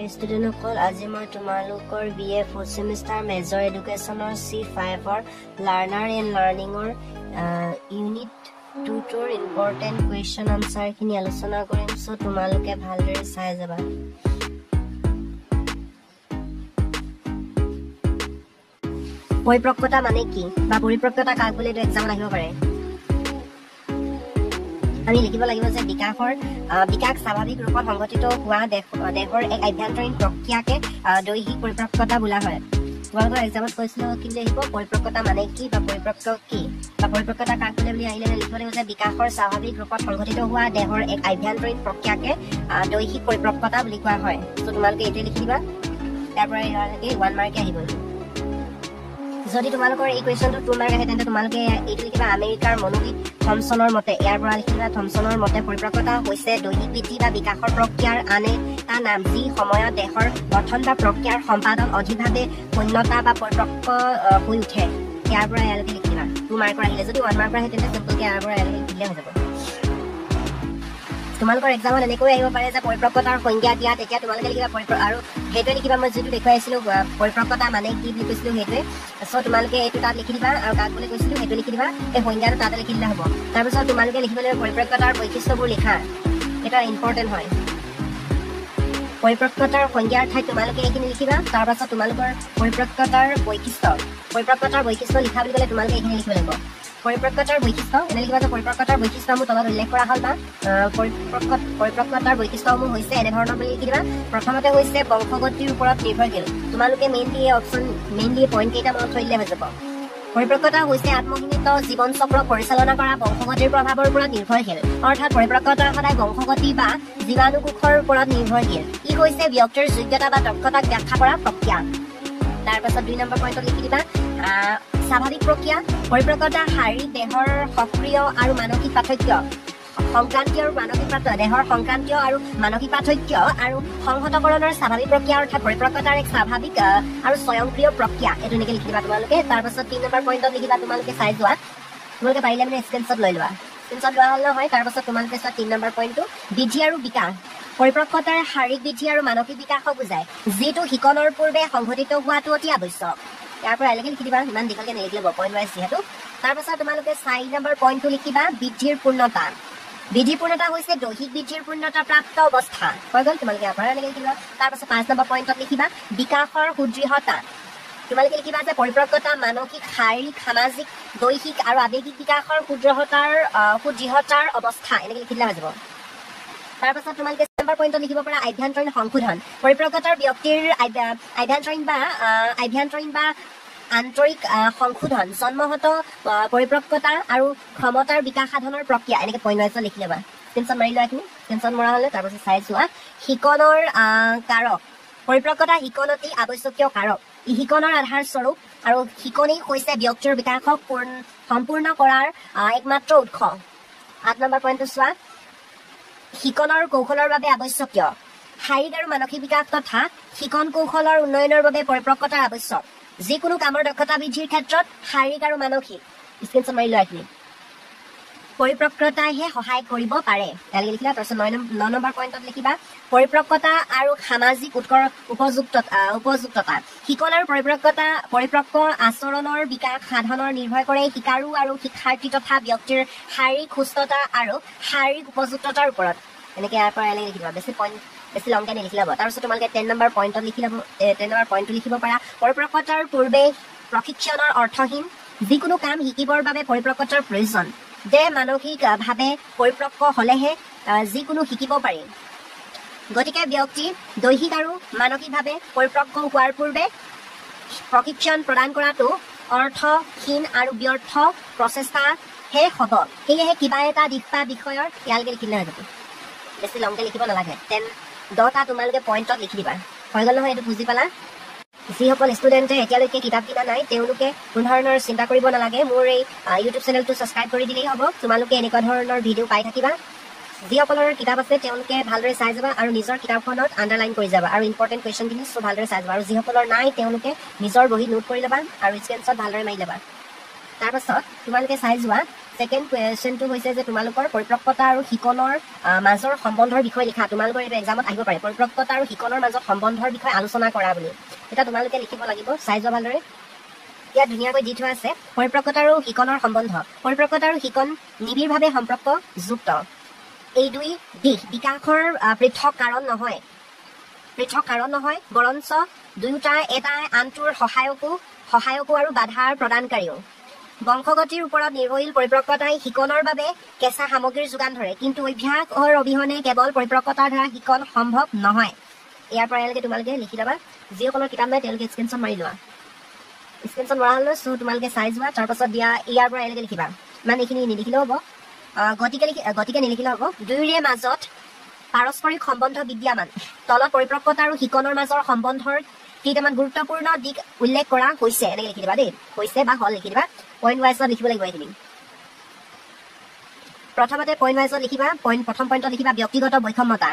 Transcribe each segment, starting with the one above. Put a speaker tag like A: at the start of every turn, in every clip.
A: ষ্টুডেণ্টসকল আজি মই তোমালোকৰ BA 4th সেমিষ্টাৰ মেজৰ এডুকেশ্যনৰ C5ৰ লাৰ্ণাৰ এণ্ড লাৰ্ণিঙৰ ইউনিট 2ৰ ইম্পৰ্টেণ্ট কুৱেশ্যন আনচাৰখিনি আলোচনা কৰিম চ' তোমালোকে ভালদৰে চাই যাবা। পৰিপক্কতা মানে কি বা পৰিপক্কতা কাক বুলি এইটো এক্সামত আহিব পাৰে। আমি লিখিব লাগিব যে বিকাশ স্বাভাৱিক ৰূপত সংঘটিত হোৱা দেহৰ এক আভ্যন্তৰীণ প্ৰক্ৰিয়াকে দৈহিক পৰিপক্কতা বোলা হয়। তোমালোকৰ এক্সামত কৈছিলো কিন্তু আহিব পৰিপক্কতা মানে কি বা পৰিপক্ক কি বা পৰিপক্কতা কাক বুলি আহিলে লিখিব লাগিব যে বিকাশৰ স্বাভাৱিক ৰূপত সংঘটিত হোৱা দেহৰ এক আভ্যন্তৰীণ প্ৰক্ৰিয়াকে দৈহিক পৰিপক্কতা বুলি কোৱা হয়। ত' তোমালোকে এইটোৱে লিখি দিবা, তাৰ পৰা 1 মাৰ্ক আহিব। যদি তোমালোকৰ এই কুৱেশ্যনটো 2 মাৰ্ক আহে তেন্তে তোমালোকে এইটো লিখিবা আমেৰিকাৰ মনোবিদ থমছনৰ মতে। ইয়াৰ পৰা লিখিবা থমছনৰ মতে পৰিপক্কতা হৈছে দৈহিক বৃদ্ধি বা বিকাশৰ প্ৰক্ৰিয়াৰ আন এটা নাম যি সময়ত দেহৰ গঠন বা প্ৰক্ৰিয়াৰ সম্পাদন অধিকভাৱে পূৰ্ণতা বা পৰিপক্ক হৈ উঠে। ইয়াৰ পৰা ইয়ালৈকে লিখিবা 2 মাৰ্কৰ আহিলে। যদি 1 মাৰ্কৰ আহে তেন্তে চিম্পলকৈ ইয়াৰ পৰা ইয়ালৈকে লিখিলে হৈ যাব। তোমালোকৰ এক্সামত এনেকৈ আহিব পাৰে যে পৰিপক্কতাৰ সংজ্ঞা দিয়া, তেতিয়া তোমালোকে লিখিবা আৰু সেইটোৱে লিখিবা মই যিটো দেখুৱাই আছিলোঁ পৰিপক্কতা মানে কি বুলি কৈছিলোঁ সেইটোৱে। চ' তোমালোকে এইটো তাত লিখি দিবা আৰু কাক বুলি কৈছিলোঁ সেইটো লিখি দিবা, এই সংজ্ঞাটো তাতে লিখি দিলে হ'ব। তাৰপিছত তোমালোকে লিখিব লাগিব পৰিপক্কতাৰ বৈশিষ্ট্যবোৰ লিখা, এটা ইম্পৰ্টেণ্ট হয়। পৰিপক্কতাৰ সংজ্ঞাৰ ঠাইত তোমালোকে এইখিনি লিখিবা। তাৰপাছত তোমালোকৰ পৰিপক্কতাৰ বৈশিষ্ট্য লিখা বুলি ক'লে তোমালোকে এইখিনি লিখিব লাগিব। পৰিপক্কতাৰ বৈশিষ্ট্য এনে লিখিবা যে পৰিপক্কতাৰ বৈশিষ্ট্যসমূহ তলত উল্লেখ কৰা হ'ল বা পৰিপক্কতাৰ বৈশিষ্ট্যসমূহ হৈছে এনেধৰণৰ বুলি লিখি দিবা। প্ৰথমতে হৈছে বংশগতিৰ ওপৰত নিৰ্ভৰশীল। তোমালোকে মেইনলি পইণ্ট কেইটা মনত থৈ দিলে হৈ যাব। পৰিপক্কতা হৈছে আত্মসীমিত জীৱন চক্ৰ পৰিচালনা কৰা বংশগতিৰ প্ৰভাৱৰ ওপৰত নিৰ্ভৰশীল, অৰ্থাৎ পৰিপক্কতা সদায় বংশগতি বা জীৱাণুকোষৰ ওপৰত নিৰ্ভৰশীল। ই হৈছে ব্যক্তিৰ যোগ্যতা বা দক্ষতাক ব্যাখ্যা কৰা প্ৰক্ৰিয়া। তাৰপাছত 2 নম্বৰ পইণ্টত লিখি দিবা স্বাভাৱিক প্ৰক্ৰিয়া। পৰিপক্কতা শাৰীৰিক দেহৰ সক্ৰিয় আৰু মানসিক পাৰ্থক্য দেহৰ সংক্ৰান্তীয় আৰু মানসিক পাৰ্থক্য আৰু সংহতকৰণৰ স্বাভাৱিক প্ৰক্ৰিয়া, অৰ্থাৎ পৰিপক্কতাৰ এক স্বাভাৱিক আৰু স্বয়ংক্ৰিয় প্ৰক্ৰিয়া। এইটো এনেকৈ লিখি দিবা তোমালোকে। তাৰপাছত 3 নম্বৰ পইণ্টত লিখিবা, তোমালোকে চাই যোৱা, তোমালোকে পাৰিলে মানে স্ক্ৰীনশ্বট লৈ লোৱা। স্ক্ৰীনশ্বট লোৱা হ'ল নহয়। তাৰপাছত তোমালোকে চোৱা 3 নম্বৰ পইণ্টটো বৃদ্ধি আৰু বিকাশ। পৰিপক্কতাৰ শাৰীৰিক বৃদ্ধি আৰু মানসিক বিকাশক বুজায়, যিটো শিকনৰ পূৰ্বে সংঘটিত হোৱাটো অতি আৱশ্যক। ইয়াৰ পৰা এনেকৈ লিখি দিবা, ইমান দীঘলকৈ নিলিখিব পইণ্ট ৱাইজ যিহেতু। তাৰপাছত তোমালোকে 4 নম্বৰ পইণ্টটো লিখিবা বৃদ্ধিৰ পূৰ্ণতা। বৃদ্ধিৰ পূৰ্ণতা হৈছে দৈহিক বৃদ্ধিৰ পূৰ্ণতা প্ৰাপ্ত অৱস্থা। হৈ গ'ল, তোমালোকে ইয়াৰ পৰা এনেকৈ লিখিবা। তাৰপাছত 5 নম্বৰ পইণ্টত লিখিবা বিকাশৰ সুদৃঢ়তা। তোমালোকে লিখিবা যে পৰিপক্কতা মানসিক, শাৰীৰিক, সামাজিক, দৈহিক আৰু আৱেগিক বিকাশৰ সুদৃঢ়তাৰ অৱস্থা। এনেকৈ লিখি দিলে হৈ যাব। তাৰপাছত তোমালোকে 7 নম্বৰ পইণ্টত লিখিব পাৰা আভ্যন্তৰীণ সংশোধন। পৰিপক্কতাৰ ব্যক্তিৰ আভ্যন্তৰীণ বা আন্তৰিক সংশোধন জন্মগত পৰিপক্কতা আৰু ক্ষমতাৰ বিকাশ সাধনৰ প্ৰক্ৰিয়া। এনেকৈ পইণ্ট ৱাইজত লিখি ল'বা। স্ক্ৰীনশ্বট মাৰি লোৱা এইখিনি। স্ক্ৰীনশ্বট মৰা হ'লে তাৰপাছত চাই চোৱা শিকনৰ কাৰক। পৰিপক্কতা শিকন অতি আৱশ্যকীয় কাৰক। ই শিকনৰ আধাৰ স্বৰূপ আৰু শিকনেই হৈছে ব্যক্তিৰ বিকাশক সম্পূৰ্ণ কৰাৰ একমাত্ৰ উৎস। 8 নম্বৰ পইণ্টটো চোৱা শিকনৰ কৌশলৰ বাবে আৱশ্যকীয়। শাৰীৰিক আৰু মানসিক বিকাশ তথা শিকন কৌশলৰ উন্নয়নৰ বাবে পৰিপক্কতাৰ আৱশ্যক। যিকোনো কামৰ দক্ষতা বৃদ্ধিৰ ক্ষেত্ৰত শাৰীৰিক আৰু মানসিক স্ক্ৰীনশ্বট মাৰি লোৱা এইখিনি পৰিপক্কতাইহে সহায় কৰিব পাৰে। তেনেকৈ লিখিলা। তাৰপিছত 9 নম্বৰ পইণ্টত লিখিবা পৰিপক্কতা আৰু সামাজিক উপযুক্ততা। শিকন আৰু পৰিপক্ক আচৰণৰ বিকাশ সাধনৰ নিৰ্ভৰ কৰে শিকাৰু আৰু শিক্ষাৰ্থী তথা ব্যক্তিৰ শাৰীৰিক সুস্থতা আৰু শাৰীৰিক উপযুক্ততাৰ ওপৰত। এনেকৈ ইয়াৰ পৰা এনেকৈ লিখিবা, বেছি লংকৈ নিলিখি ল'ব। তাৰপিছত তোমালোকে 10 নম্বৰ পইণ্টত লিখিব পাৰা পৰিপক্কতাৰ পূৰ্বে প্ৰশিক্ষণৰ অৰ্থহীন। যিকোনো কাম শিকিবৰ বাবে পৰিপক্কতাৰ প্ৰয়োজন। দেহ মানসিকভাৱে পৰিপক্ক হ'লেহে যিকোনো শিকিব পাৰি। গতিকে ব্যক্তি দৈহিক আৰু মানসিকভাৱে পৰিপক্ক হোৱাৰ পূৰ্বে প্ৰশিক্ষণ প্ৰদান কৰাটো অৰ্থহীন আৰু ব্যৰ্থ প্ৰচেষ্টাহে হ'ব। সেয়েহে কিবা এটা দিশ বা বিষয়ৰ ইয়ালৈকে লিখিলে হৈ যাব। বেছি লংকৈ লিখিব নালাগে। 10টা তোমালোকে পইণ্টত লিখি দিবা। হৈ গ'ল নহয়, এইটো বুজি পালা? যিসকল ষ্টুডেণ্টে এতিয়ালৈকে কিতাপ কিনা নাই তেওঁলোকে কোনো ধৰণৰ চিন্তা কৰিব নালাগে। মোৰ এই ইউটিউব চেনেলটো ছাবস্ক্ৰাইব কৰি দিলেই হ'ব। তোমালোকে এনেকুৱা ধৰণৰ ভিডিঅ' পাই থাকিবা। যিসকলৰ কিতাপ আছে তেওঁলোকে ভালদৰে চাই যাবা আৰু নিজৰ কিতাপখনত আণ্ডাৰলাইন কৰি যাবা আৰু ইম্পৰ্টেণ্ট কুৱেশ্যনখিনি ভালদৰে চাই যাবা। আৰু যিসকলৰ নাই তেওঁলোকে নিজৰ বহীত নোট কৰি ল'বা আৰু স্ক্ৰীনশ্বট ভালদৰে মাৰি ল'বা। তাৰপাছত তোমালোকে চাই যোৱা সেকেন্ড কুৱেশ্যনটো হৈছে যে তোমালোকৰ পৰিপক্কতা আৰু শিকনৰ মাজৰ সম্বন্ধৰ বিষয়ে লিখা তোমালোকৰ এইটো এক্সামত আহিব পাৰে পৰিপক্কতা আৰু শিকনৰ মাজত সম্বন্ধৰ বিষয়ে আলোচনা কৰা বুলি এটা তোমালোকে লিখিব লাগিব চাই যোৱা ভালদৰে ইয়াত ধুনীয়াকৈ দি থোৱা আছে পৰিপক্কতা আৰু শিকনৰ সম্বন্ধ পৰিপক্কতা আৰু শিকন নিবিড়ভাৱে সম্পৰ্কযুক্ত এই দুই দিশ বিকাশৰ পৃথক কাৰণ নহয় বৰঞ্চ দুয়োটা এটাই আনটোৰ সহায়কো আৰু বাধাৰ প্ৰদানকাৰীও বংশগতিৰ ওপৰত নিৰ্ভৰশীল পৰিপক্কতাই শিকনৰ বাবে কেঁচা সামগ্ৰীৰ যোগান ধৰে কিন্তু অভ্যাসৰ অবিহনে কেৱল পৰিপক্কতাৰ দ্বাৰা শিকন সম্ভৱ নহয় ইয়াৰ পৰা এলৈকে তোমালোকে লিখি ল'বা যিসকলৰ কিতাপ নাই তেওঁলোকে স্ক্ৰীনশ্বট মাৰি লোৱা স্ক্ৰীনশ্বট মৰা হ'লে চ' তোমালোকে চাই যোৱা তাৰপাছত দিয়া ইয়াৰ পৰা এলৈকে লিখিবা মানে এইখিনি নিলিখিলেও হ'ব গতিকে নিলিখিলেও হ'ব দুয়োৰে মাজত পাৰস্পৰিক সম্বন্ধ বিদ্যমান তলত পৰিপক্কতা আৰু শিকনৰ মাজৰ সম্বন্ধৰ কেইটামান গুৰুত্বপূৰ্ণ দিশ উল্লেখ কৰা হৈছে এনেকৈ লিখি দিবা দেই হৈছে বা হ'ল লিখি দিবা পইণ্ট ৱাইজত লিখিব লাগিব এইখিনি প্ৰথমতে পইণ্ট ৱাইজত লিখিবা প্ৰথম পইণ্টত লিখিবা ব্যক্তিগত বৈষম্যতা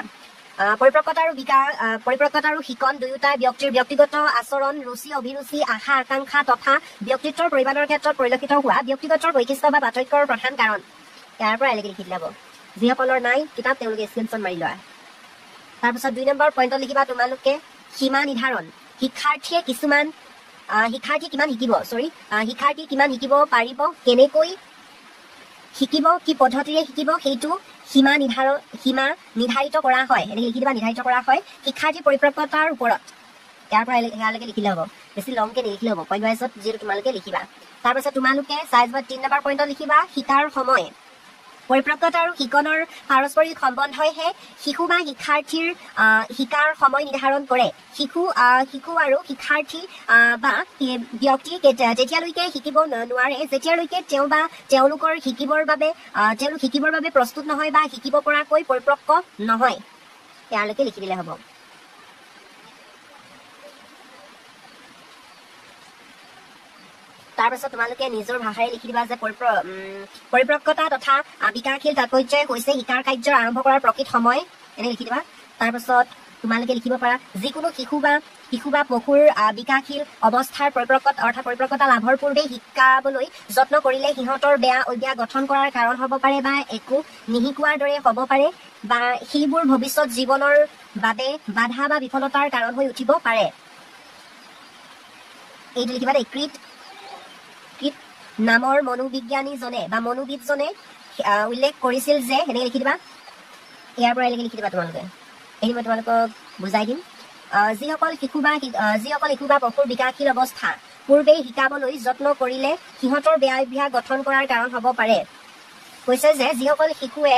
A: পৰিপক্কতা আৰু শিকন দুয়োটাই ব্যক্তিৰ ব্যক্তিগত আচৰণ ৰুচি অভিৰুচি আশা আকাংক্ষা তথা ব্যক্তিত্বৰ পৰিমাণৰ ক্ষেত্ৰত পৰিলক্ষিত হোৱা ব্যক্তিগত বৈশিষ্ট্য বা পাৰ্থক্যৰ প্ৰধান কাৰণ ইয়াৰ পৰা এনেকৈ লিখি দিব যিসকলৰ নাই কিতাপ তেওঁলোকে স্ক্ৰীনশ্বট মাৰি লোৱা তাৰপিছত 2 নম্বৰ পইণ্টত লিখিবা তোমালোকে সীমা নিৰ্ধাৰণ শিক্ষাৰ্থী কিমান শিকিব পাৰিব কেনেকৈ শিকিব কি পদ্ধতিৰে শিকিব সেইটো সীমা নিৰ্ধাৰিত কৰা হয় এনেকৈ লিখি দিবা নিৰ্ধাৰিত কৰা হয় শিক্ষাৰ্থী পৰিপক্কতাৰ ওপৰত ইয়াৰ পৰা ইয়ালৈকে লিখিলে হ'ব বেছি লংকে নিলিখিলে হ'ব পইণ্ট ৱাইজত যিহেতু তোমালোকে লিখিবা তাৰপিছত তোমালোকে চাইজ বা 3 নম্বৰ পইণ্টত লিখিবা শিকাৰ সময় পৰিপক্কতা আৰু শিকনৰ পাৰস্পৰিক সম্বন্ধইহে শিশু বা শিক্ষাৰ্থীৰ শিকাৰ সময় নিৰ্ধাৰণ কৰে শিশু আৰু শিক্ষাৰ্থী বা ব্যক্তি যেতিয়ালৈকে শিকিব নোৱাৰে যেতিয়ালৈকে তেওঁলোক শিকিবৰ বাবে প্ৰস্তুত নহয় বা শিকিব পৰাকৈ পৰিপক্ক নহয় ইয়ালৈকে লিখি দিলে হ'ব তাৰপাছত তোমালোকে নিজৰ ভাষাৰে লিখি দিবা যে পৰিপক্কতা তথা বিকাশশীল তাৎপৰ্যই হৈছে শিকাৰ কাৰ্যৰ আৰম্ভ কৰাৰ প্ৰকৃত সময় এনে লিখি দিবা তাৰপাছত তোমালোকে লিখিব পাৰা যিকোনো শিশু বা পশুৰ বিকাশশীল অৱস্থাৰ পৰিপক্কতা লাভৰ পূৰ্বে শিকাবলৈ যত্ন কৰিলে সিহঁতৰ বেয়া অভ্যাস গঠন কৰাৰ কাৰণ হ'ব পাৰে বা একো নিশিকোৱাৰ দৰে হ'ব পাৰে বা সেইবোৰ ভৱিষ্যত জীৱনৰ বাবে বাধা বা বিফলতাৰ কাৰণ হৈ উঠিব পাৰে এইটো লিখিবা দেই কৃত নামৰ মনোবিজ্ঞানীজনে বা মনোবিদজনে উল্লেখ কৰিছিল যে এনেকৈ লিখি দিবা ইয়াৰ পৰা এনেকৈ লিখি দিবা তোমালোকে এই মই তোমালোকক বুজাই দিম যিসকল শিশু বা পশুৰ বিকাশশীল অৱস্থা পূৰ্বেই শিকাবলৈ যত্ন কৰিলে সিহঁতৰ বেয়া অভ্যাস গঠন কৰাৰ কাৰণ হ'ব পাৰে কৈছে যে যিসকল শিশুৱে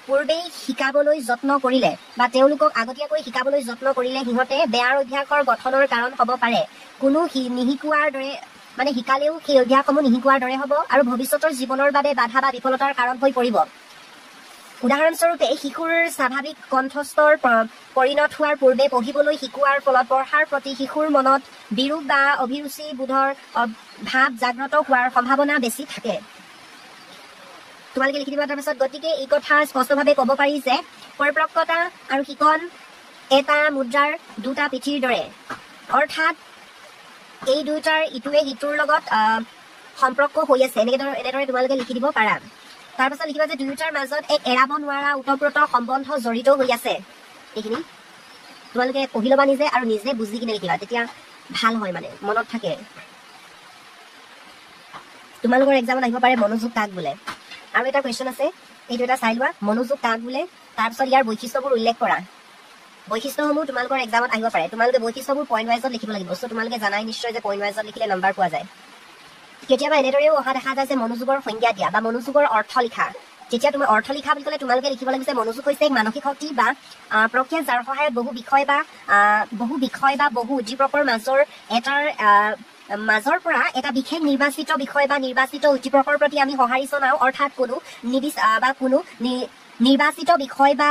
A: পূৰ্বেই শিকাবলৈ যত্ন কৰিলে বা তেওঁলোকক আগতীয়াকৈ শিকাবলৈ যত্ন কৰিলে সিহঁতে বেয়া অভ্যাসৰ গঠনৰ কাৰণ হ'ব পাৰে কোনো নিশিকোৱাৰ দৰে মানে শিকালেও সেই অভ্যাসসমূহ নিশিকোৱাৰ দৰে হ'ব আৰু ভৱিষ্যতৰ জীৱনৰ বাবে বাধা বা বিফলতাৰ কাৰণ হৈ পৰিব উদাহৰণস্বৰূপে শিশুৰ স্বাভাৱিক কণ্ঠস্তৰ পৰিণত হোৱাৰ পূৰ্বে পঢ়িবলৈ শিকোৱাৰ ফলত পঢ়াৰ প্ৰতি শিশুৰ মনত বিৰূপ বা অভিৰুচি বোধৰ ভাৱ জাগ্ৰত হোৱাৰ সম্ভাৱনা বেছি থাকে তোমালোকে লিখি দিবা তাৰপিছত গতিকে এই কথা স্পষ্টভাৱে ক'ব পাৰি যে পৰিপক্কতা আৰু শিকন এটা মুদ্ৰাৰ দুটা পিঠিৰ দৰে অৰ্থাৎ এই দুটাৰ ইটোৱে সিটোৰ লগত সম্পৰ্ক হৈ আছে এনেদৰে তোমালোকে লিখি দিব পাৰা তাৰপাছত লিখিবা যে দুয়োটাৰ মাজত এক এৰাব নোৱাৰা ওতঃপ্ৰোত সম্বন্ধ জড়িত হৈ আছে এইখিনি তোমালোকে পঢ়ি ল'বা নিজে আৰু নিজে বুজি কিনে লিখিবা তেতিয়া ভাল হয় মানে মনত থাকে তোমালোকৰ এক্সামত আহিব পাৰে মনোযোগ কাক বোলে আৰু এটা কুৱেশ্যন আছে এইটো এটা চাই লোৱা মনোযোগ কাক বোলে তাৰপিছত ইয়াৰ বৈশিষ্ট্যবোৰ উল্লেখ কৰা বৈশিষ্ট্যসমূহ তোমালোকৰ এক্সামত আহিব পাৰে তোমালোকে বৈশিষ্ট্যবোৰ পইণ্ট ৱাইজত লিখিব লাগিব চ' তোমালোকে জানাই নিশ্চয় যে পইণ্ট ৱাইজত লিখিলে নম্বৰ পোৱা যায় কেতিয়াবা এনেদৰেও অহা দেখা যায় যে মনোযোগৰ সংজ্ঞা দিয়া বা মনোযোগৰ অৰ্থ লিখা যেতিয়া তুমি অৰ্থ লিখা বুলি ক'লে তোমালোকে লিখিব লাগিব যে মনোযোগ হৈছে এক মানসিক শক্তি বা প্ৰক্ৰিয়া যাৰ সহায়ত বহু বিষয় বা বহু উদ্দীপকৰ মাজৰ পৰা এটা বিশেষ নিৰ্বাচিত বিষয় বা নিৰ্বাচিত উদ্দীপকৰ প্ৰতি আমি সঁহাৰি জনাওঁ অৰ্থাৎ কোনো নিৰ্বাচিত বিষয় বা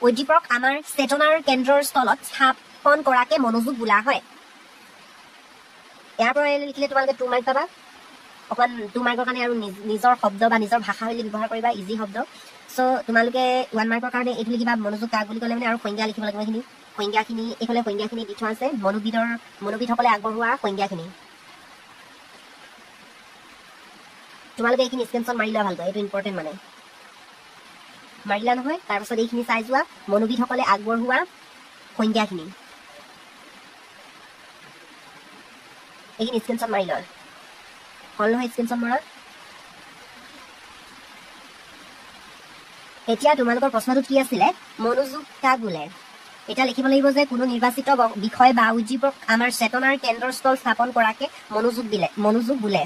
A: উদ্দীপক আমাৰ চেতনাৰ কেন্দ্ৰৰ স্থলত স্থাপন কৰাকে মনোযোগ বোলা হয় ইয়াৰ পৰা লিখিলে তোমালোকে 2 মাৰ্ক পাবা অকণমান 2 মাৰ্কৰ কাৰণে আৰু নিজৰ শব্দ বা নিজৰ ভাষা শৈলী ব্যৱহাৰ কৰিবা ইজি শব্দ চ' তোমালোকে 1 মাৰ্কৰ কাৰণে এইটো লিখিবা মনোযোগ কাক বুলি ক'লে মানে আৰু সংজ্ঞা লিখিব লাগিব এইখিনি এইফালে সংজ্ঞাখিনি দি থোৱা আছে মনোবিদসকলে আগবঢ়োৱা সংজ্ঞাখিনি তোমালোকে এইখিনি স্ক্ৰীনশ্বট মাৰি লোৱা ভালকৈ, এইটো ইম্পৰ্টেণ্ট মানে মাৰিলা নহয়। তাৰপাছত এইখিনি চাই যোৱা মনোবিদসকলে আগবঢ়োৱা সংজ্ঞাখিনি, এইখিনি স্ক্ৰীনশ্বট মাৰি লোৱা হ'ল নহয়, স্ক্ৰীনশ্বট মৰা। এতিয়া তোমালোকৰ প্ৰশ্নটো কি আছিলে, মনোযোগ কাক বোলে? এতিয়া লিখিব লাগিব যে কোনো নিৰ্বাচিত বিষয় বা উদ্দীপক আমাৰ চেতনাৰ কেন্দ্ৰস্থল স্থাপন কৰাকে মনোযোগ বোলে।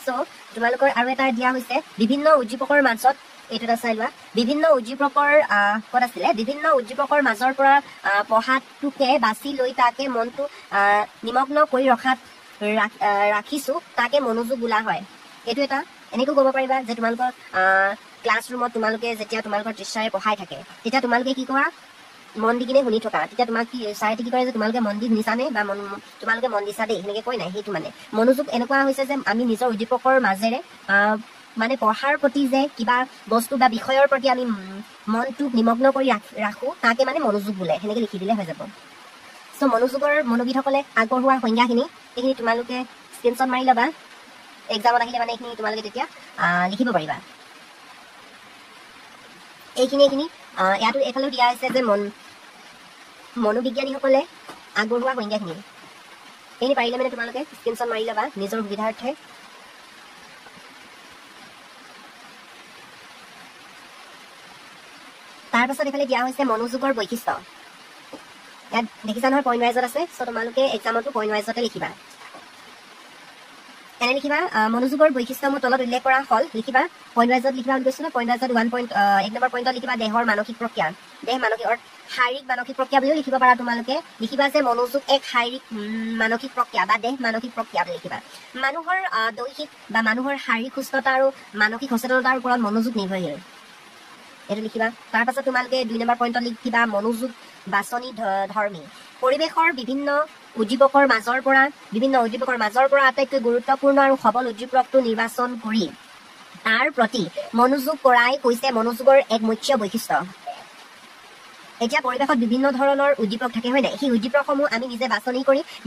A: চ' তোমালোকৰ আৰু এটা দিয়া হৈছে বিভিন্ন উদ্দীপকৰ মাজত, এইটো এটা চাই লোৱা, বিভিন্ন উদ্দীপকৰ ক'ত আছিলে, বিভিন্ন উদ্দীপকৰ মাজৰ পৰা পঢ়াটোকে বাছি লৈ তাকে মনটো নিমগ্ন কৰি ৰাখিছো তাকে মনোযোগ বোলা হয়। এইটো এটা এনেকৈ ক'ব পাৰিবা যে তোমালোকৰ ক্লাছৰুমত তোমালোকে যেতিয়া তোমালোকৰ টিচাৰে পঢ়াই থাকে তেতিয়া তোমালোকে কি কৰা, মন দি কিনে শুনি থকা, তেতিয়া তোমাক কি চাই কি কৰে যে তোমালোকে মন দি শুনিছানে বা তোমালোকে মন দিছা দেই সেনেকে কৈ নাই। সেইটো মানে মনোযোগ এনেকুৱা হৈছে যে আমি নিজৰ উদ্দীপকৰ মাজেৰে মানে পঢ়াৰ প্ৰতি যে কিবা বস্তু বা বিষয়ৰ প্ৰতি আমি মনটোক নিমগ্ন কৰি ৰাখো তাকে মানে মনোযোগ বোলে, সেনেকে লিখি দিলে হৈ যাব। চ' মনোযোগৰ মনোবিদসকলে আগবঢ়োৱা সংজ্ঞাখিনি এইখিনি তোমালোকে স্ক্ৰীনশ্বট মাৰি ল'বা, এক্সামত আহিলে মানে এইখিনি তোমালোকে তেতিয়া লিখিব পাৰিবা। এইখিনি ইয়াতো এইফালেও দিয়া হৈছে যে মনোবিজ্ঞানীসকলে আগবঢ়োৱা সংজ্ঞাখিনি, এইখিনি পাৰিলে মানে তোমালোকে স্ক্ৰীনশ্বট মাৰি ল'বা নিজৰ সুবিধাৰ্থে। তাৰপাছত এইফালে দিয়া হৈছে মনোযোগৰ বৈশিষ্ট্য, ইয়াত দেখিছা নহয় পইণ্ট ৱাইজত আছে। চ' তোমালোকে এক্সামতো পইণ্ট ৱাইজতে লিখিবা, এনে লিখিবা মনোযোগৰ বৈশিষ্ট্য মোৰ তলত উল্লেখ কৰা হ'ল, লিখিবা পইণ্ট ৱাইজত লিখিবা বুলি কৈছোঁ ন। পইণ্ট ৱাইজত 1 নম্বৰ পইণ্টত লিখিবা দেহৰ মানসিক প্ৰক্ৰিয়া, শাৰীৰিক মানসিক প্ৰক্ৰিয়া বুলিও লিখিব পাৰা তোমালোকে। লিখিবা যে মনোযোগ এক শাৰীৰিক মানসিক প্ৰক্ৰিয়া বা দেহ মানসিক প্ৰক্ৰিয়া বুলি লিখিবা। মানুহৰ দৈহিক বা মানুহৰ শাৰীৰিক সুস্থতা আৰু মানসিক সচেতনতাৰ ওপৰত মনোযোগ নিৰ্ভৰশীল, এইটো লিখিবা। তাৰপাছত তোমালোকে 2 নম্বৰ পইণ্টত লিখিবা মনোযোগ বাছনি ধৰ্মী, পৰিৱেশৰ বিভিন্ন উদ্দীপকৰ মাজৰ পৰা আটাইতকৈ গুৰুত্বপূৰ্ণ আৰু সবল উদ্দীপকটো নিৰ্বাচন কৰি তাৰ প্ৰতি মনোযোগ কৰাই হৈছে মনোযোগৰ এক মুখ্য বৈশিষ্ট্য। এতিয়া পৰিৱেশত বিভিন্ন ধৰণৰ উদ্দীপক থাকে হয় নাই, সেই উদ্দীপকসমূহ আমি নিজে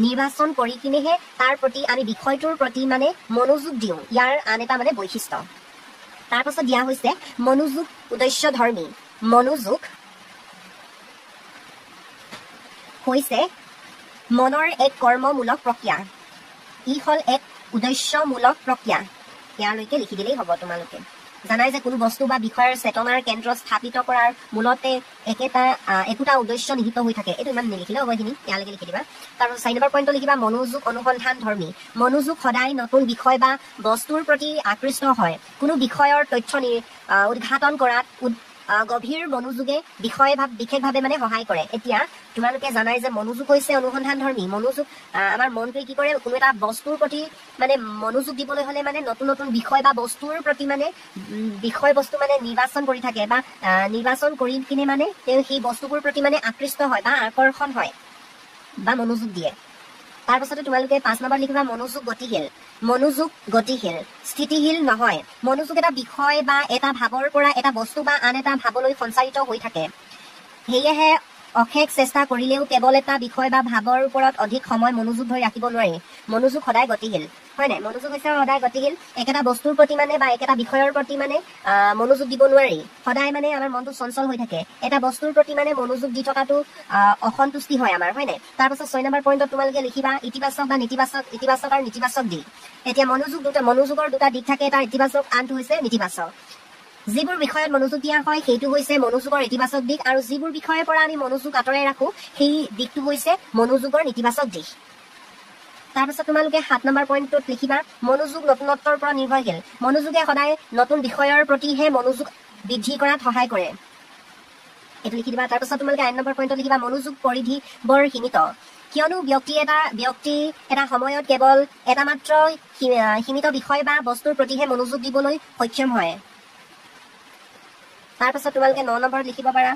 A: নিৰ্বাচন কৰি কিনেহে তাৰ প্ৰতি আমি বিষয়টোৰ প্ৰতি মানে মনোযোগ দিওঁ, ইয়াৰ আন এটা মানে বৈশিষ্ট্য। তাৰপাছত দিয়া হৈছে মনোযোগ উদ্দেশ্যধৰ্মী, মনোযোগ হৈছে মনৰ এক কৰ্মমূলক প্ৰক্ৰিয়া, ই হ'ল এক উদ্দেশ্যমূলক প্ৰক্ৰিয়া, ইয়ালৈকে লিখি দিলেই হ'ব। তোমালোকে জানাই যে কোনো বস্তু বা বিষয়ৰ চেতনাৰ কেন্দ্ৰ স্থাপিত কৰাৰ মূলতে একোটা উদ্দেশ্য নিহিত হৈ থাকে, এইটো ইমান নিলিখিলেও হ'ব, এইখিনি ইয়ালৈকে লিখি দিবা। তাৰপিছত 4 নম্বৰ পইণ্টত লিখিবা মনোযোগ অনুসন্ধান ধৰ্মী, মনোযোগ সদায় নতুন বিষয় বা বস্তুৰ প্ৰতি আকৃষ্ট হয়, কোনো বিষয়ৰ তথ্য উদ্ঘাটন কৰাত গভীৰ মনোযোগে বিশেষভাৱে মানে সহায় কৰে। এতিয়া তোমালোকে জানাই যে মনোযোগ হৈছে অনুসন্ধান ধৰ্মী, মনোযোগ আমাৰ মনটোৱে কি কৰে, কোনো এটা বস্তুৰ প্ৰতি মানে মনোযোগ দিবলৈ হ'লে মানে নতুন নতুন বিষয় বা বস্তুৰ প্ৰতি মানে বিষয় বস্তু মানে নিৰ্বাচন কৰি থাকে বা নিৰ্বাচন কৰি কিনে মানে তেওঁ সেই বস্তুবোৰ প্ৰতি মানে আকৃষ্ট হয় বা আকৰ্ষণ হয় বা মনোযোগ দিয়ে। তাৰপাছতে তোমালোকে 5 নম্বৰ লিখিবা মনোযোগ গতিশীল, স্থিতিশীল নহয়, মনোযোগ এটা বিষয় বা এটা ভাৱৰ পৰা এটা বস্তু বা আন এটা ভাৱলৈ সঞ্চাৰিত হৈ থাকে, সেয়েহে অশেষ চেষ্টা কৰিলেও কেৱল এটা বিষয় বা ভাৱৰ ওপৰত অধিক সময় মনোযোগ ধৰি ৰাখিব নোৱাৰি। মনোযোগ সদায় গতিশীল হয় নাই, মনোযোগ হৈছে সদায় গতিশীল, একেটা বস্তুৰ প্ৰতি মানে বা একেটা বিষয়ৰ প্ৰতি মানে মনোযোগ দিব নোৱাৰি, সদায় মানে আমাৰ মনটো চঞ্চল হৈ থাকে, এটা বস্তুৰ প্ৰতি মানে মনোযোগ দি থকাটো অসন্তুষ্টি হয় আমাৰ হয় নাই। তাৰপাছত 6 নম্বৰ পইণ্টত তোমালোকে লিখিবা ইতিবাচক বা ইতিবাচক আৰু নেতিবাচক দিশ। এতিয়া মনোযোগৰ দুটা দিশ থাকে, এটা ইতিবাচক আনটো হৈছে নেতিবাচক। যিবোৰ বিষয়ত মনোযোগ দিয়া হয় সেইটো হৈছে মনোযোগৰ ইতিবাচক দিশ, আৰু যিবোৰ বিষয়ৰ পৰা আমি মনোযোগ আঁতৰাই ৰাখো সেই দিশটো হৈছে মনোযোগৰ নেতিবাচক দিশ। তাৰপাছত তোমালোকে 7 নম্বৰ পইণ্টটোত লিখিবা মনোযোগ নতুনত্বৰ পৰা নিৰ্ভৰশীল, মনোযোগে সদায় নতুন বিষয়ৰ প্ৰতিহে মনোযোগ বৃদ্ধি কৰাত সহায় কৰে, এইটো লিখি দিবা। তাৰপাছত তোমালোকে 8 নম্বৰ পইণ্টত লিখিবা মনোযোগ পৰিধি বৰ সীমিত, কিয়নো ব্যক্তি এটা সময়ত কেৱল এটা মাত্ৰ সীমিত বিষয় বা বস্তুৰ প্ৰতিহে মনোযোগ দিবলৈ সক্ষম হয়। তাৰপাছত তোমালোকে 9 নম্বৰত লিখিব পাৰা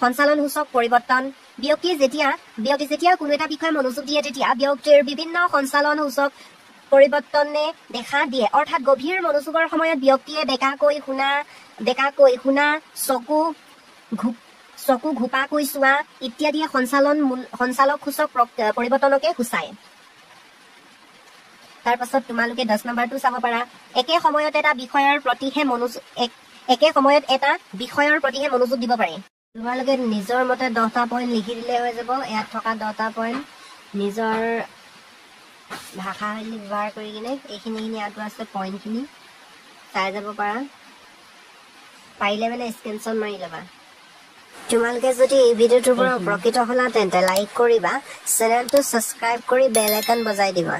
A: সঞ্চালনসূচক পৰিৱৰ্তন, ব্যক্তি যেতিয়া কোনো এটা বিষয়ে মনোযোগ দিয়ে তেতিয়া ব্যক্তিৰ বিভিন্ন সঞ্চালনসূচক পৰিৱৰ্তনে দেখা দিয়ে, অৰ্থাৎ গভীৰ মনোযোগৰ সময়ত ব্যক্তিয়ে বেকাকৈ শুনা, চকু ঘোপাকৈ চোৱা ইত্যাদিয়ে সঞ্চালকসূচক পৰিৱৰ্তনকে সূচায়। তাৰ পাছত তোমালোকে 10 নম্বৰটো চাব পাৰা একে সময়ত এটা বিষয়ৰ প্ৰতিহে মনোযোগ দিব পাৰি তোমালোকে নিজৰ মতে 10টা পইণ্ট লিখি দিলে হৈ যাব ইয়াত থকা 10টা পইণ্ট নিজৰ ভাষা শৈলী ব্যৱহাৰ কৰি কিনে এইখিনি ইয়াতো আছে পইণ্টখিনি চাই যাব পাৰা পাৰিলে মানে স্ক্ৰীনশ্বট মাৰি ল'বা তোমালোকে যদি এই ভিডিঅ'টোৰ পৰা উপকৃত হ'লা তেন্তে লাইক কৰিবা চেনেলটো ছাবস্ক্ৰাইব কৰি বেল আইকন বজাই দিবা